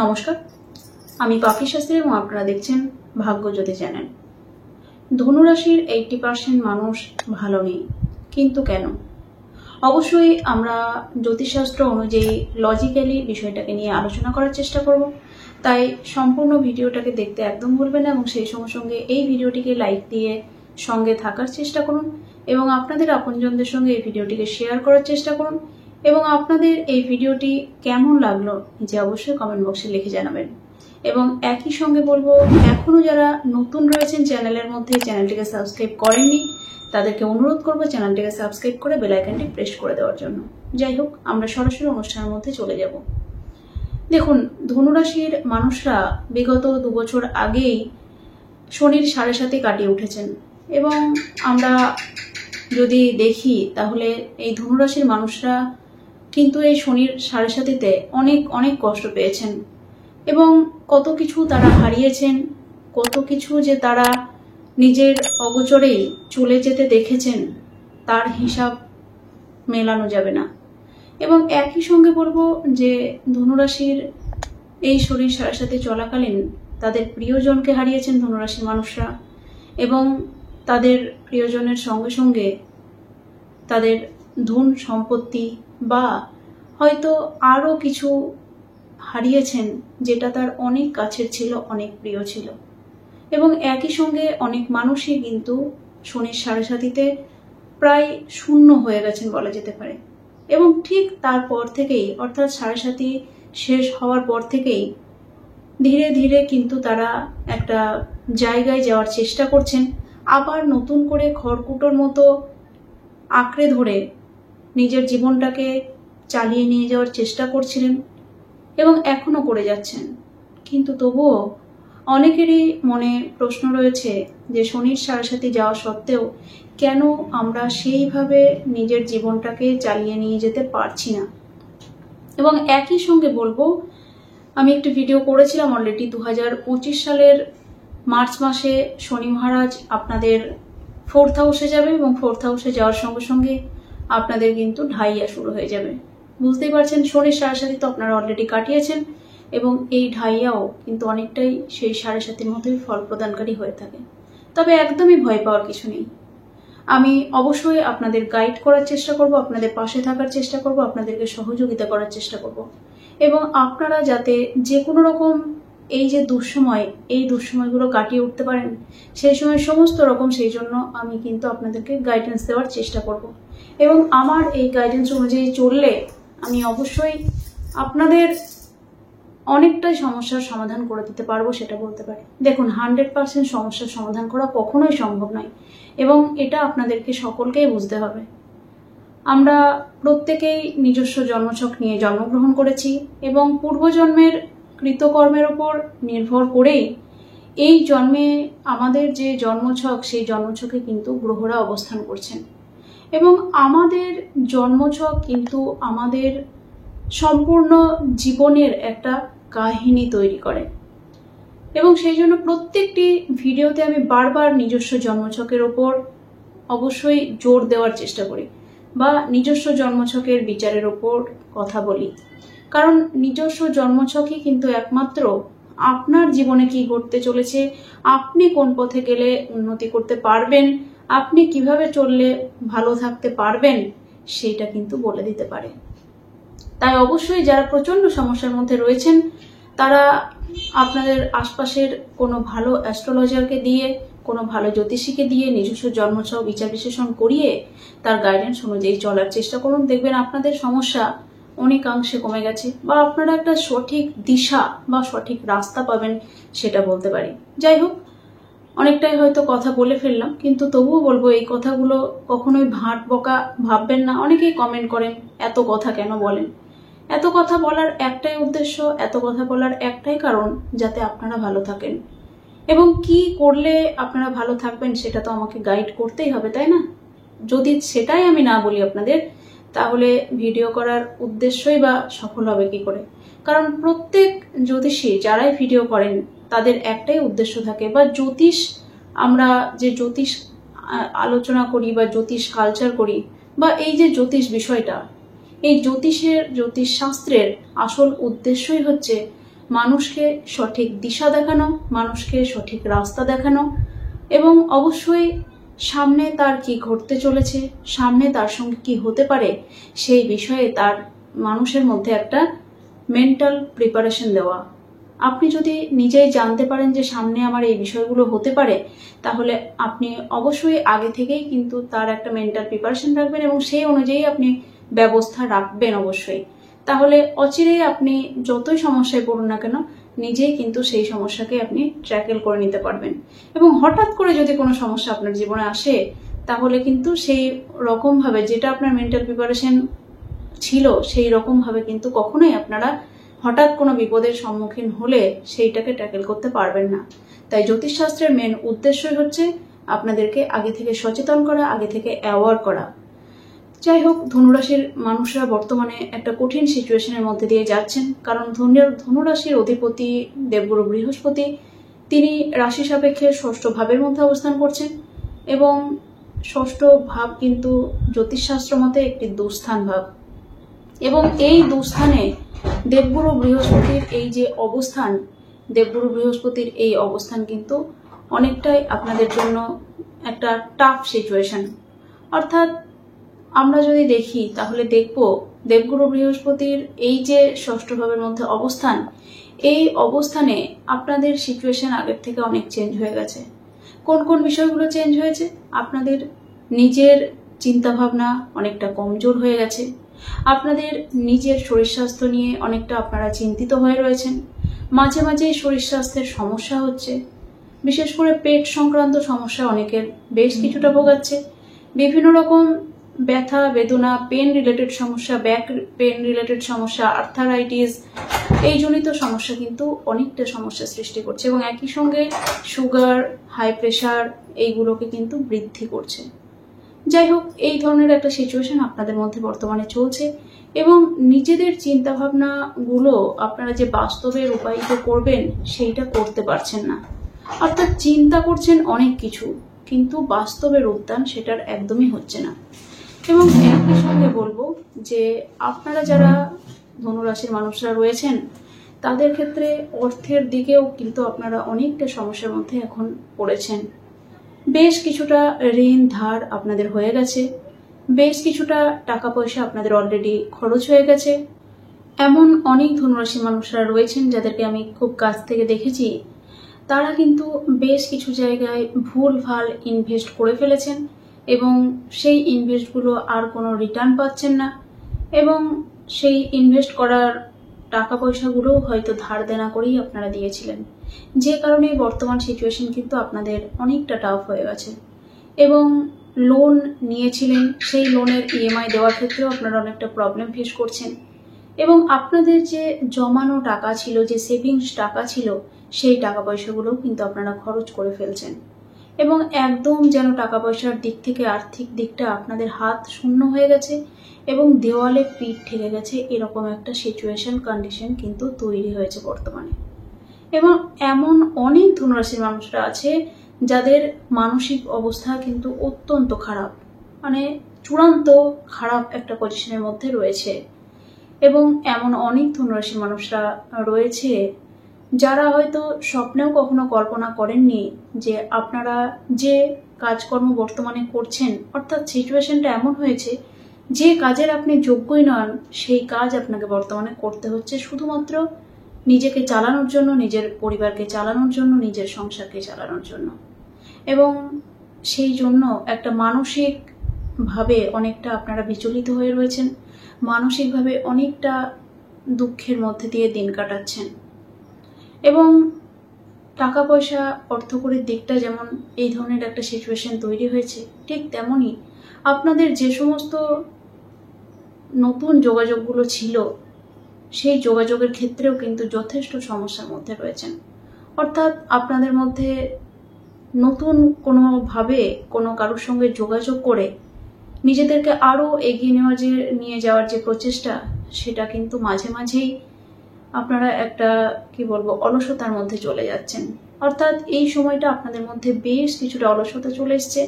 নমস্কার, আমি পাখি শাস্ত্রী এবং আপনারা দেখছেন ভাগ্যজ্যোতি চ্যানেল। ধনুরাশির 80% মানুষ ভালো নেই, কিন্তু কেন? অবশ্যই আমরা জ্যোতিষশাস্ত্র অনুযায়ী লজিক্যালি বিষয়টাকে নিয়ে আলোচনা করার চেষ্টা করব, তাই সম্পূর্ণ ভিডিওটাকে দেখতে একদম ভুলবেন না এবং সেই সঙ্গে সঙ্গে এই ভিডিওটিকে লাইক দিয়ে সঙ্গে থাকার চেষ্টা করুন এবং আপনাদের আপনজনদের সঙ্গে এই ভিডিওটিকে শেয়ার করার চেষ্টা করুন এবং আপনাদের এই ভিডিওটি কেমন লাগলো যে অবশ্যই কমেন্ট বক্সে লিখে জানাবেন। এবং একই সঙ্গে বলবো, এখনো যারা নতুন রয়েছেন চ্যানেলের মধ্যে, চ্যানেলটিকে সাবস্ক্রাইব করেননি, তাদেরকে অনুরোধ করবো চ্যানেলটিকে সাবস্ক্রাইব করে বেল আইকনটি প্রেস করে দেওয়ার জন্য। যাই হোক, আমরা সরাসরি অনুষ্ঠানের মধ্যে চলে যাব। দেখুন, ধনুরাশির মানুষরা বিগত 2 বছর আগেই শনির 7.5 কাটিয়ে উঠেছেন এবং আমরা যদি দেখি তাহলে এই ধনুরাশির মানুষরা কিন্তু এই শনির 7.5-তে অনেক কষ্ট পেয়েছেন এবং কত কিছু তারা হারিয়েছেন, কত কিছু যে তারা নিজের অগোচরেই চলে যেতে দেখেছেন, তার হিসাব মেলানো যাবে না। এবং একই সঙ্গে বলবো যে ধনুরাশির এই শনির 7.5 চলাকালীন তাদের প্রিয়জনকে হারিয়েছেন ধনুরাশির মানুষরা এবং তাদের প্রিয়জনের সঙ্গে সঙ্গে তাদের ধন সম্পত্তি বা হয়তো আরও কিছু হারিয়েছেন যেটা তার অনেক কাছের ছিল, অনেক প্রিয় ছিল। এবং একই সঙ্গে অনেক মানুষই কিন্তু শনির 7.5-তে প্রায় শূন্য হয়ে গেছেন বলা যেতে পারে। এবং ঠিক তারপর থেকেই, অর্থাৎ 7.5 শেষ হওয়ার পর থেকেই ধীরে ধীরে কিন্তু তারা একটা জায়গায় যাওয়ার চেষ্টা করছেন, আবার নতুন করে খড়কুটোর মতো আঁকড়ে ধরে নিজের জীবনটাকে চালিয়ে নিয়ে যাওয়ার চেষ্টা করছিলেন এবং এখনো করে যাচ্ছেন। কিন্তু তবুও অনেকেরই মনে প্রশ্ন রয়েছে যে শনির 7.5 যাওয়া সত্ত্বেও কেন আমরা সেইভাবে নিজের জীবনটাকে চালিয়ে নিয়ে যেতে পারছি না। এবং একই সঙ্গে বলবো, আমি একটি ভিডিও করেছিলাম অলরেডি 2025 সালের মার্চ মাসে শনি মহারাজ আপনাদের 4th হাউসে যাবে এবং 4th হাউসে যাওয়ার সঙ্গে সঙ্গে আপনাদের কিন্তু ঢাইয়া শুরু হয়ে যাবে। বুঝতেই পারছেন, শনির 7.5 তো আপনারা অলরেডি কাটিয়েছেন এবং এই ঢাইয়াও কিন্তু অনেকটাই সেই 7.5 মতোই ফল প্রদানকারী হয়ে থাকে। তবে একদমই ভয় পাওয়ার কিছু নেই। আমি অবশ্যই আপনাদের গাইড করার চেষ্টা করব, আপনাদের পাশে থাকার চেষ্টা করব, আপনাদেরকে সহযোগিতা করার চেষ্টা করব এবং আপনারা যাতে যে কোনো রকম এই যে দুঃসময়, এই দুঃসময়গুলো কাটিয়ে উঠতে পারেন, সেই সময় সমস্ত রকম সেই জন্য আমি কিন্তু আপনাদেরকে গাইডেন্স দেওয়ার চেষ্টা করব এবং আমার এই গাইডেন্স অনুযায়ী চললে আমি অবশ্যই আপনাদের অনেকটাই সমস্যার সমাধান করে দিতে পারবো, সেটা বলতে পারি। দেখুন, 100% সমস্যার সমাধান করা কখনোই সম্ভব নয় এবং এটা আপনাদেরকে সকলকেই বুঝতে হবে। আমরা প্রত্যেকেই নিজস্ব জন্মছক নিয়ে জন্মগ্রহণ করেছি এবং পূর্বজন্মের কৃতকর্মের ওপর নির্ভর করেই এই জন্মে আমাদের যে জন্মছক, সেই জন্মছকে কিন্তু গ্রহরা অবস্থান করছেন এবং আমাদের জন্মছক কিন্তু আমাদের সম্পূর্ণ জীবনের একটা কাহিনী তৈরি করে এবং সেই জন্য প্রত্যেকটি ভিডিওতে আমি বারবার নিজস্ব জন্মছকের ওপর অবশ্যই জোর দেওয়ার চেষ্টা করি বা নিজস্ব জন্মছকের বিচারের ওপর কথা বলি, কারণ নিজস্ব জন্মছকই কিন্তু একমাত্র আপনার জীবনে কি ঘটতে চলেছে, আপনি কোন পথে গেলে উন্নতি করতে পারবেন, আপনি কিভাবে চললে ভালো থাকতে পারবেন, সেইটা কিন্তু বলে দিতে পারে। তাই অবশ্যই যারা প্রচন্ড সমস্যার মধ্যে রয়েছেন তারা আপনাদের আশপাশের কোনো ভালো অ্যাস্ট্রোলজারকে দিয়ে, কোনো ভালো জ্যোতিষীকে দিয়ে নিজস্ব জন্মছক বিচার বিশ্লেষণ করিয়ে তার গাইডেন্স অনুযায়ী চলার চেষ্টা করুন। দেখবেন আপনাদের সমস্যা অনেকাংশে কমে গেছে বা আপনারা একটা সঠিক দিশা বা সঠিক রাস্তা পাবেন, সেটা বলতে পারি। যাই হোক, অনেকটাই হয়তো কথা বলে ফেললাম, কিন্তু তবুও বলবো এই কথাগুলো কখনোই ভাট বকা ভাববেন না। অনেকেই কমেন্ট করেন এত কথা কেন বলেন। এত কথা বলার একটাই উদ্দেশ্য, এত কথা বলার একটাই কারণ, যাতে আপনারা ভালো থাকেন এবং কি করলে আপনারা ভালো থাকবেন সেটা তো আমাকে গাইড করতেই হবে, তাই না? যদি সেটাই আমি না বলি আপনাদের, তাহলে ভিডিও করার উদ্দেশ্যই বা সফল হবে কি করে? কারণ প্রত্যেক জ্যোতিষী যারাই ভিডিও করেন তাদের একটাই উদ্দেশ্য থাকে, বা জ্যোতিষ, আমরা যে জ্যোতিষ আলোচনা করি বা জ্যোতিষ কালচার করি বা এই যে জ্যোতিষ বিষয়টা, এই জ্যোতিষ শাস্ত্রের আসল উদ্দেশ্যই হচ্ছে মানুষকে সঠিক দিশা দেখানো, মানুষকে সঠিক রাস্তা দেখানো, এবং অবশ্যই সামনে তার কি ঘটতে চলেছে, সামনে তার সঙ্গে কি হতে পারে সেই বিষয়ে তার মানুষের মধ্যে একটা মেন্টাল প্রিপারেশন দেওয়া। আপনি যদি নিজেই জানতে পারেন যে সামনে আমার এই বিষয়গুলো হতে পারে, তাহলে আপনি অবশ্যই আগে থেকেই কিন্তু তার একটা মেন্টাল প্রিপারেশন রাখবেন এবং সেই অনুযায়ী আপনি ব্যবস্থা রাখবেন অবশ্যই। তাহলে অচিরেই আপনি যতই সমস্যায় পড়ুন না কেন, নিজেই কিন্তু সেই সমস্যাকে আপনি ট্যাকেল করে নিতে পারবেন। এবং হঠাৎ করে যদি কোনো সমস্যা আপনার জীবনে আসে, তাহলে কিন্তু সেই রকমভাবে যেটা আপনার মেন্টাল প্রিপারেশন ছিল সেই রকমভাবে কিন্তু কখনোই আপনারা হঠাৎ কোনো বিপদের সম্মুখীন হলে সেইটাকে ট্যাকেল করতে পারবেন না। তাই জ্যোতিষশাস্ত্রের মেন উদ্দেশ্যই হচ্ছে আপনাদেরকে আগে থেকে সচেতন করা, আগে থেকে অ্যাওয়ার করা। যাই হোক, ধনুরাশির মানুষরা বর্তমানে একটা কঠিন সিচুয়েশনের মধ্যে দিয়ে যাচ্ছেন, কারণ ধনুরাশির অধিপতি দেবগুরু বৃহস্পতি, তিনি রাশি সাপেক্ষে ষষ্ঠ ভাবের মধ্যে অবস্থান করছেন এবং ষষ্ঠ ভাব কিন্তু জ্যোতিষশাস্ত্র মতে একটি দুস্থান ভাব। এবং এই দুস্থানে দেবগুরু বৃহস্পতির এই যে অবস্থান, দেবগুরু বৃহস্পতির এই অবস্থান কিন্তু অনেকটাই আপনাদের জন্য একটা টাফ সিচুয়েশন। অর্থাৎ আমরা যদি দেখি তাহলে দেখব দেবগুরু বৃহস্পতির এই যে ষষ্ঠ ভাবের মধ্যে অবস্থান, এই অবস্থানে আপনাদের সিচুয়েশন আগের থেকে অনেক চেঞ্জ হয়ে গেছে। কোন কোন বিষয়গুলো চেঞ্জ হয়েছে? আপনাদের নিজের চিন্তাভাবনা অনেকটা কমজোর হয়ে গেছে, আপনাদের নিজের শরীর স্বাস্থ্য নিয়ে অনেকটা আপনারা চিন্তিত হয়ে রয়েছেন, মাঝে মাঝে শরীর স্বাস্থ্যের সমস্যা হচ্ছে, বিশেষ করে পেট সংক্রান্ত সমস্যা অনেকের বেশ কিছুটা ভোগাচ্ছে, বিভিন্ন রকম ব্যথা বেদনা, পেন রিলেটেড সমস্যা, ব্যাক পেন রিলেটেড সমস্যা, আর্থারাইটিস, এই জনিত সমস্যা কিন্তু অনেকটা সমস্যা সৃষ্টি করছে এবং একই সঙ্গে সুগার, হাই প্রেশার এইগুলোকে কিন্তু বৃদ্ধি করছে। যাই হোক, এই ধরনের একটা সিচুয়েশন আপনাদের মধ্যে বর্তমানে চলছে এবং নিজেদের চিন্তাভাবনাগুলো আপনারা যে বাস্তবে রূপায়িত করবেন সেইটা করতে পারছেন না। অর্থাৎ চিন্তা করছেন অনেক কিছু, কিন্তু বাস্তবে রূপদান সেটার একদমই হচ্ছে না। এবং একই সঙ্গে বলবো যে আপনারা যারা ধনুরাশির মানুষরা রয়েছেন, তাদের ক্ষেত্রে অর্থের দিকেও কিন্তু আপনারা অনেকটা সমস্যার মধ্যে এখন পড়েছেন। বেশ কিছুটা ঋণ ধার আপনাদের হয়ে গেছে, বেশ কিছুটা টাকা পয়সা আপনাদের অলরেডি খরচ হয়ে গেছে। এমন অনেক ধনুরাশি মানুষরা রয়েছেন যাদেরকে আমি খুব কাছ থেকে দেখেছি, তারা কিন্তু বেশ কিছু জায়গায় ভুলভাল ইনভেস্ট করে ফেলেছেন এবং সেই ইনভেস্টগুলো আর কোনো রিটার্ন পাচ্ছেন না এবং সেই ইনভেস্ট করার টাকা পয়সাগুলোও হয়তো ধার দেনা করেই আপনারা দিয়েছিলেন, যে কারণে বর্তমান সিচুয়েশন কিন্তু আপনাদের অনেকটা টাফ হয়ে গেছে। এবং লোন নিয়েছিলেন, সেই লোনের ইএমআই দেওয়ার ক্ষেত্রেও আপনারা অনেকটা প্রবলেম ফেস করছেন এবং আপনাদের যে জমানো টাকা ছিল, যে সেভিংস টাকা ছিল, সেই টাকা পয়সাগুলোও কিন্তু আপনারা খরচ করে ফেলছেন এবং একদম যেন টাকা পয়সার দিক থেকে আর্থিক দিকটা আপনাদের হাত শূন্য হয়ে গেছে এবং দেওয়ালে পিঠ ঠেকে গেছে, এরকম একটা সিচুয়েশন কন্ডিশন কিন্তু তৈরি হয়েছে বর্তমানে। এবং এমন অনেক ধনুরাশির মানুষরা আছে যাদের মানসিক অবস্থা কিন্তু অত্যন্ত খারাপ, মানে চূড়ান্ত খারাপ একটা পজিশনের মধ্যে রয়েছে। এবং এমন অনেক ধনুরাশির মানুষরা রয়েছে যারা হয়তো স্বপ্নেও কখনো কল্পনা করেননি যে আপনারা যে কাজকর্ম বর্তমানে করছেন, অর্থাৎ সিচুয়েশনটা এমন হয়েছে যে কাজের আপনি যোগ্যই নন, সেই কাজ আপনাকে বর্তমানে করতে হচ্ছে শুধুমাত্র নিজেকে চালানোর জন্য, নিজের পরিবারকে চালানোর জন্য, নিজের সংসারকে চালানোর জন্য। এবং সেই জন্য একটা মানসিকভাবে অনেকটা আপনারা বিচলিত হয়ে রয়েছেন, মানসিকভাবে অনেকটা দুঃখের মধ্যে দিয়ে দিন কাটাচ্ছেন। এবং টাকা পয়সা অর্থকরীর দিকটা যেমন এই ধরনের একটা সিচুয়েশন তৈরি হয়েছে, ঠিক তেমনই আপনাদের যে সমস্ত নতুন যোগাযোগগুলো ছিল, সেই যোগাযোগের ক্ষেত্রেও কিন্তু যথেষ্ট সমস্যার মধ্যে রয়েছেন। অর্থাৎ আপনাদের মধ্যে নতুন কোনোভাবে কোনো কারোর সঙ্গে যোগাযোগ করে নিজেদেরকে আরও এগিয়ে নিয়ে যাওয়ার যে প্রচেষ্টা, সেটা কিন্তু মাঝে মাঝেই আপনারা একটা অলসতার মধ্যে চলে যাচ্ছেন। অর্থাৎ এই সময়টা আপনাদের মধ্যে বেশ কিছুটা অলসতা চলে এসছে,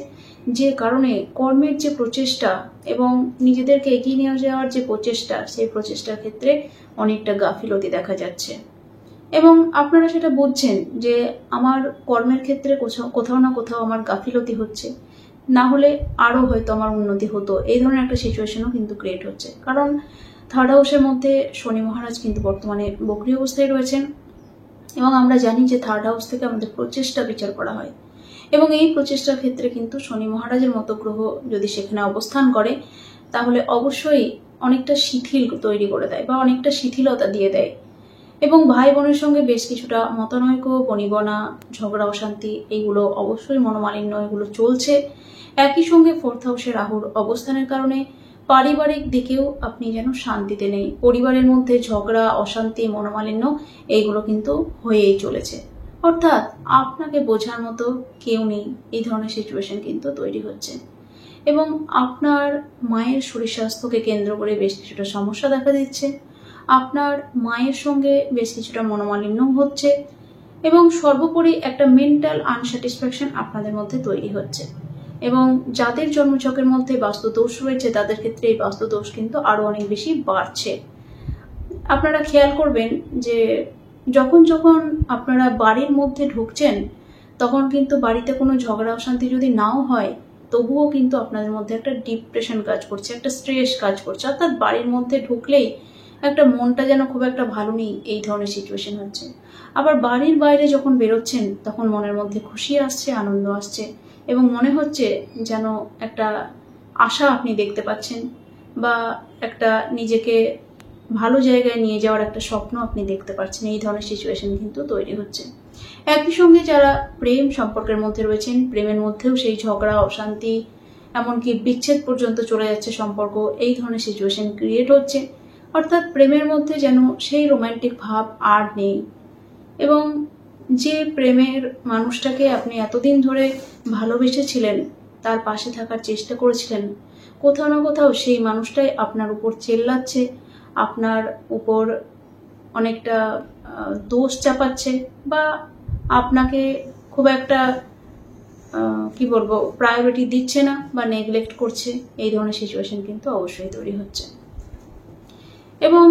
যে কারণে কর্মের যে প্রচেষ্টা এবং নিজেদেরকে এগিয়ে নিয়ে যাওয়ার যে প্রচেষ্টা, সেই প্রচেষ্টার ক্ষেত্রে অনেকটা গাফিলতি দেখা যাচ্ছে। এবং আপনারা সেটা বুঝছেন যে আমার কর্মের ক্ষেত্রে কোথাও না কোথাও আমার গাফিলতি হচ্ছে, না হলে আরও হয়তো আমার উন্নতি হতো, এই ধরনের একটা সিচুয়েশনও কিন্তু ক্রিয়েট হচ্ছে। কারণ থার্ড হাউসের মধ্যে শনি মহারাজ কিন্তু বর্তমানে বক্রী অবস্থায় রয়েছেন, এবং আমরা জানি যে থার্ড হাউস থেকে আমাদের প্রচেষ্টা বিচার করা হয়, এবং এই প্রচেষ্টার ক্ষেত্রে কিন্তু শনি মহারাজের মতো গ্রহ যদি সেখানে অবস্থান করে তাহলে অবশ্যই অনেকটা শিথিল তৈরি করে দেয় বা অনেকটা শিথিলতা দিয়ে দেয়। এবং ভাই বোনের সঙ্গে বেশ কিছুটা মতানৈক্য, বনিবনা, ঝগড়া অশান্তি, এইগুলো অবশ্যই মনোমালিন্য এগুলো চলছে। একই সঙ্গে ফোর্থ হাউসে রাহুর অবস্থানের কারণে পারিবারিক দিকেও আপনি যেন শান্তিতে নেই, পরিবারের মধ্যে ঝগড়া, অশান্তি, মনোমালিন্য এইগুলো কিন্তু হয়েই চলেছে। অর্থাৎ আপনাকে বোঝার মতো কেউ নেই, এই ধরনের সিচুয়েশন কিন্তু তৈরি হচ্ছে। এবং আপনার মায়ের শরীর স্বাস্থ্যকে কেন্দ্র করে বেশ কিছুটা সমস্যা দেখা দিচ্ছে, আপনার মায়ের সঙ্গে বেশ কিছুটা মনোমালিন্য হচ্ছে, এবং সর্বোপরি একটা মেন্টাল আনস্যাটিসফ্যাকশন আপনাদের মধ্যে তৈরি হচ্ছে। এবং যাদের জন্মছকের মধ্যে বাস্তুদোষ রয়েছে তাদের ক্ষেত্রে এই বাস্তুদোষ কিন্তু আরো অনেক বেশি বাড়ছে। আপনারা খেয়াল করবেন যে যখন যখন আপনারা বাড়ির মধ্যে ঢুকছেন তখন কিন্তু বাড়িতে কোনো ঝগড়া অশান্তি যদি নাও হয় তবুও কিন্তু আপনাদের মধ্যে একটা ডিপ্রেশন কাজ করছে, একটা স্ট্রেস কাজ করছে। অর্থাৎ বাড়ির মধ্যে ঢুকলেই একটা মনটা যেন খুব একটা ভালো নেই, এই ধরনের সিচুয়েশন হচ্ছে। আবার বাড়ির বাইরে যখন বেরোচ্ছেন তখন মনের মধ্যে খুশি আসছে, আনন্দ আসছে, এবং মনে হচ্ছে যেন একটা আশা আপনি দেখতে পাচ্ছেন, বা একটা নিজেকে ভালো জায়গায় নিয়ে যাওয়ার একটা স্বপ্ন আপনি দেখতে পাচ্ছেন। এই ধরনের সিচুয়েশন কিন্তু তৈরি হচ্ছে। একই সঙ্গে যারা প্রেম সম্পর্কের মধ্যে রয়েছেন, প্রেমের মধ্যেও সেই ঝগড়া, অশান্তি, এমনকি বিচ্ছেদ পর্যন্ত চলে যাচ্ছে সম্পর্ক, এই ধরনের সিচুয়েশন ক্রিয়েট হচ্ছে। অর্থাৎ প্রেমের মধ্যে যেন সেই রোমান্টিক ভাব আর নেই, এবং যে প্রেমের মানুষটাকে আপনি এতদিন ধরে ভালোবেসেছিলেন, তার পাশে থাকার চেষ্টা করেছিলেন, কোথাও না কোথাও সেই মানুষটাই আপনার উপর চেল্লাচ্ছে, আপনার উপর অনেকটা দোষ চাপাচ্ছে, বা আপনাকে খুব একটা কি বলবো প্রায়োরিটি দিচ্ছে না বা নেগলেক্ট করছে। এই ধরনের সিচুয়েশন কিন্তু অবশ্যই তৈরি হচ্ছে। এবং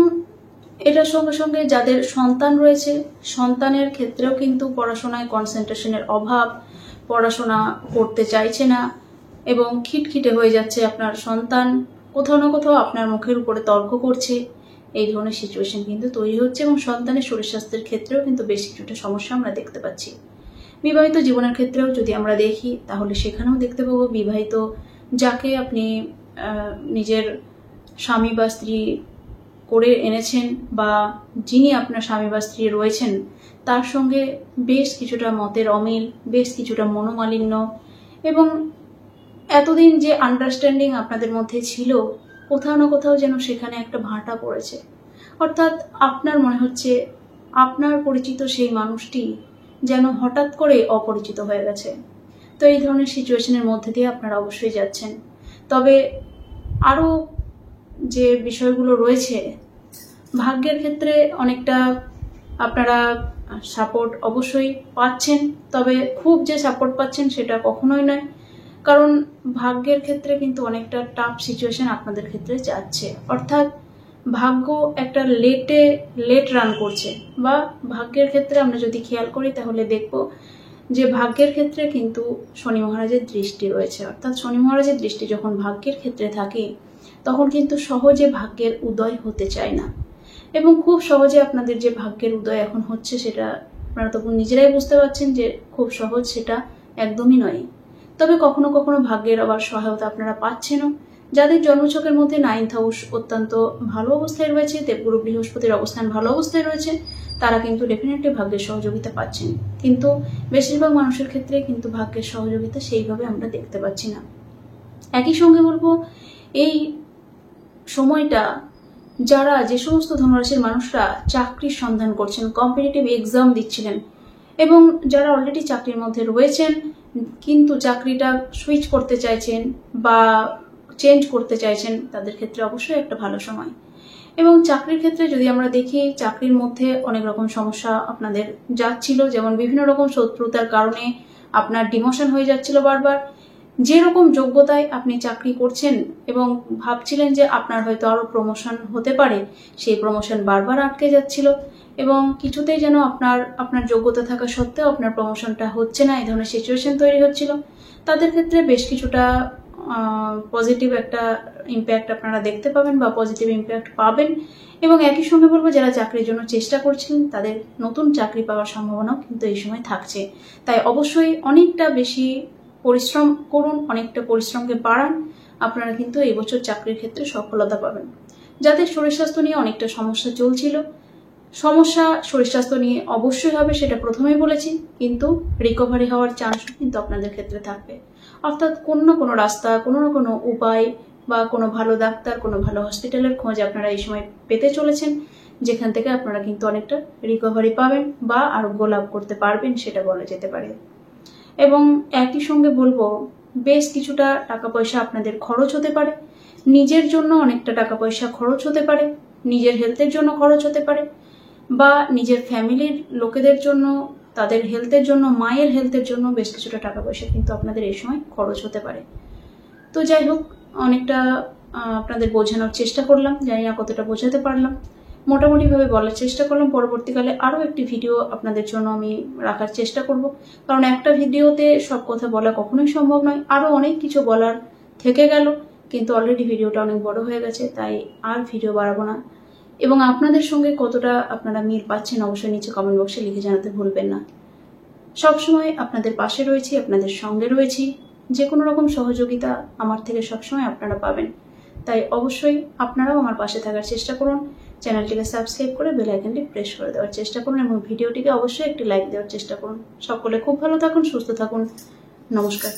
এটার সঙ্গে সঙ্গে যাদের সন্তান রয়েছে, সন্তানের ক্ষেত্রেও কিন্তু পড়াশোনায় কনসেন্ট্রেশনের অভাব, পড়াশোনা করতে চাইছে না, এবং খিটখিটে হয়ে যাচ্ছে আপনার সন্তান, কোথাও না কোথাও আপনার মুখের উপরে তর্ক করছে। এই ধরনের সিচুয়েশন কিন্তু তৈরি হচ্ছে, এবং সন্তানের শরীর স্বাস্থ্যের ক্ষেত্রেও কিন্তু বেশ কিছুটা সমস্যা আমরা দেখতে পাচ্ছি। বিবাহিত জীবনের ক্ষেত্রেও যদি আমরা দেখি তাহলে সেখানেও দেখতে পাবো বিবাহিত যাকে আপনি নিজের স্বামী বা স্ত্রী করে এনেছেন, বা যিনি আপনার স্বামী বা স্ত্রী রয়েছেন তার সঙ্গে বেশ কিছুটা মতের অমিল, বেশ কিছুটা মনোমালিন্য, এবং এতদিন যে আন্ডারস্ট্যান্ডিং আপনাদের মধ্যে ছিল কোথাও না কোথাও যেন সেখানে একটা ভাঁটা পড়েছে। অর্থাৎ আপনার মনে হচ্ছে আপনার পরিচিত সেই মানুষটি যেন হঠাৎ করে অপরিচিত হয়ে গেছে। তো এই ধরনের সিচুয়েশনের মধ্যে দিয়ে আপনারা অবশ্যই যাচ্ছেন। তবে আরও যে বিষয়গুলো রয়েছে, ভাগ্যের ক্ষেত্রে অনেকটা আপনারা সাপোর্ট অবশ্যই পাচ্ছেন, তবে খুব যে সাপোর্ট পাচ্ছেন সেটা কখনোই নয়, কারণ ভাগ্যের ক্ষেত্রে কিন্তু অনেকটা টাফ সিচুয়েশন আপনাদের ক্ষেত্রে যাচ্ছে। অর্থাৎ ভাগ্য একটা লেট রান করছে, বা ভাগ্যের ক্ষেত্রে আমরা যদি খেয়াল করি তাহলে দেখব যে ভাগ্যের ক্ষেত্রে কিন্তু শনি মহারাজের দৃষ্টি রয়েছে। অর্থাৎ শনি মহারাজের দৃষ্টি যখন ভাগ্যের ক্ষেত্রে থাকে তখন কিন্তু সহজে ভাগ্যের উদয় হতে চায় না, এবং খুব সহজে আপনাদের যে ভাগ্যের উদয় এখন হচ্ছে সেটা আপনারা তখন নিজেরাই বুঝতে পারছেন যে খুব সহজ সেটা একদমই নয়। তবে কখনো কখনো ভাগ্যের আবার সহায়তা আপনারা পাচ্ছেনও। যাদের জন্মছকের মধ্যে 9th হাউস অত্যন্ত ভালো অবস্থায় রয়েছে, দেবগুরু বৃহস্পতির অবস্থান ভালো অবস্থায় রয়েছে, তারা কিন্তু ডেফিনেটলি ভাগ্যের সহযোগিতা পাচ্ছেন। কিন্তু বেশিরভাগ মানুষের ক্ষেত্রে কিন্তু ভাগ্যের সহযোগিতা সেইভাবে আমরা দেখতে পাচ্ছি না। একই সঙ্গে বলবো এই সময়টা যারা যে সমস্ত ধনুরাশির মানুষরা চাকরির সন্ধান করছেন, কম্পিটিটিভ এক্সাম দিচ্ছিলেন, এবং যারা অলরেডি চাকরির মধ্যে রয়েছেন কিন্তু চাকরিটা সুইচ করতে চাইছেন বা চেঞ্জ করতে চাইছেন, তাদের ক্ষেত্রে অবশ্যই একটা ভালো সময়। এবং চাকরির ক্ষেত্রে যদি আমরা দেখি চাকরির মধ্যে অনেক রকম সমস্যা আপনাদের যাচ্ছিল, যেমন বিভিন্ন রকম শত্রুতার কারণে আপনার ডিমোশন হয়ে যাচ্ছিল বারবার, যেরকম যোগ্যতায় আপনি চাকরি করছেন এবং ভাবছিলেন যে আপনার হয়তো আরো প্রমোশন হতে পারে, সেই প্রমোশন বারবার আটকে যাচ্ছিল এবং কিছুতেই যেন আপনার যোগ্যতা থাকা সত্ত্বেও আপনার প্রমোশনটা হচ্ছে না, এই ধরনের সিচুয়েশন তৈরি হচ্ছিল, তাদের ক্ষেত্রে বেশ কিছুটা পজিটিভ একটা ইম্প্যাক্ট আপনারা দেখতে পাবেন বা পজিটিভ ইম্প্যাক্ট পাবেন। এবং একই সঙ্গে বলবো, যারা চাকরির জন্য চেষ্টা করছিলেন তাদের নতুন চাকরি পাওয়ার সম্ভাবনাও কিন্তু এই সময় থাকছে। তাই অবশ্যই অনেকটা বেশি পরিশ্রম করুন, অনেকটা পরিশ্রমকে বাড়ান, আপনারা কিন্তু এই বছর চাকরির ক্ষেত্রে সফলতা পাবেন। যাদের শরীর স্বাস্থ্য নিয়ে অনেকটা সমস্যা চলছিল, সমস্যা শরীর স্বাস্থ্য নিয়ে অবশ্যই হবে, সেটা প্রথমেই বলেছি, কিন্তু রিকভারি হওয়ার চান্সও কিন্তু আপনাদের ক্ষেত্রে থাকবে। অর্থাৎ কোনো না কোনো রাস্তা, কোনো না কোনো উপায় বা কোনো ভালো ডাক্তার, কোনো ভালো হসপিটালের খোঁজ আপনারা এই সময় পেতে চলেছেন, যেখান থেকে আপনারা কিন্তু অনেকটা রিকভারি পাবেন বা আরোগ্য লাভ করতে পারবেন, সেটা বলা যেতে পারে। এবং একই সঙ্গে বলবো, বেশ কিছুটা টাকা পয়সা আপনাদের খরচ হতে পারে, নিজের জন্য অনেকটা টাকা পয়সা খরচ হতে পারে, নিজের হেলথের জন্য খরচ হতে পারে বা নিজের ফ্যামিলির লোকেদের জন্য, তাদের হেলথের জন্য, মায়ের হেলথের জন্য বেশ কিছুটা টাকা পয়সা কিন্তু আপনাদের এই সময় খরচ হতে পারে। তো যাই হোক, অনেকটা আপনাদের বোঝানোর চেষ্টা করলাম, জানি না কতটা বোঝাতে পারলাম, মোটামুটি ভাবে বলার চেষ্টা করলাম। পরবর্তীকালে আরো একটি ভিডিও আপনাদের জন্য আমি রাখার চেষ্টা করব, কারণ একটা ভিডিওতে সব কথা বলা কখনোই সম্ভব নয়, আরো অনেক কিছু বলার থেকে গেল, কিন্তু অলরেডি ভিডিওটা অনেক বড় হয়ে গেছে, তাই আর ভিডিও বাড়াবো না। এবং আপনাদের সঙ্গে কতটা আপনারা মিল পাচ্ছেন অবশ্যই নিচে কমেন্ট বক্সে লিখে জানাতে ভুলবেন না। সবসময় আপনাদের পাশে রয়েছি, আপনাদের সঙ্গে রয়েছি, যে কোনো রকম সহযোগিতা আমার থেকে সবসময় আপনারা পাবেন। তাই অবশ্যই আপনারাও আমার পাশে থাকার চেষ্টা করুন, চ্যানেলটিকে সাবস্ক্রাইব করে বেল আইকনটি প্রেস করে দেওয়ার চেষ্টা করুন এবং ভিডিওটিকে অবশ্যই একটি লাইক দেওয়ার চেষ্টা করুন। সকলে খুব ভালো থাকুন, সুস্থ থাকুন, নমস্কার।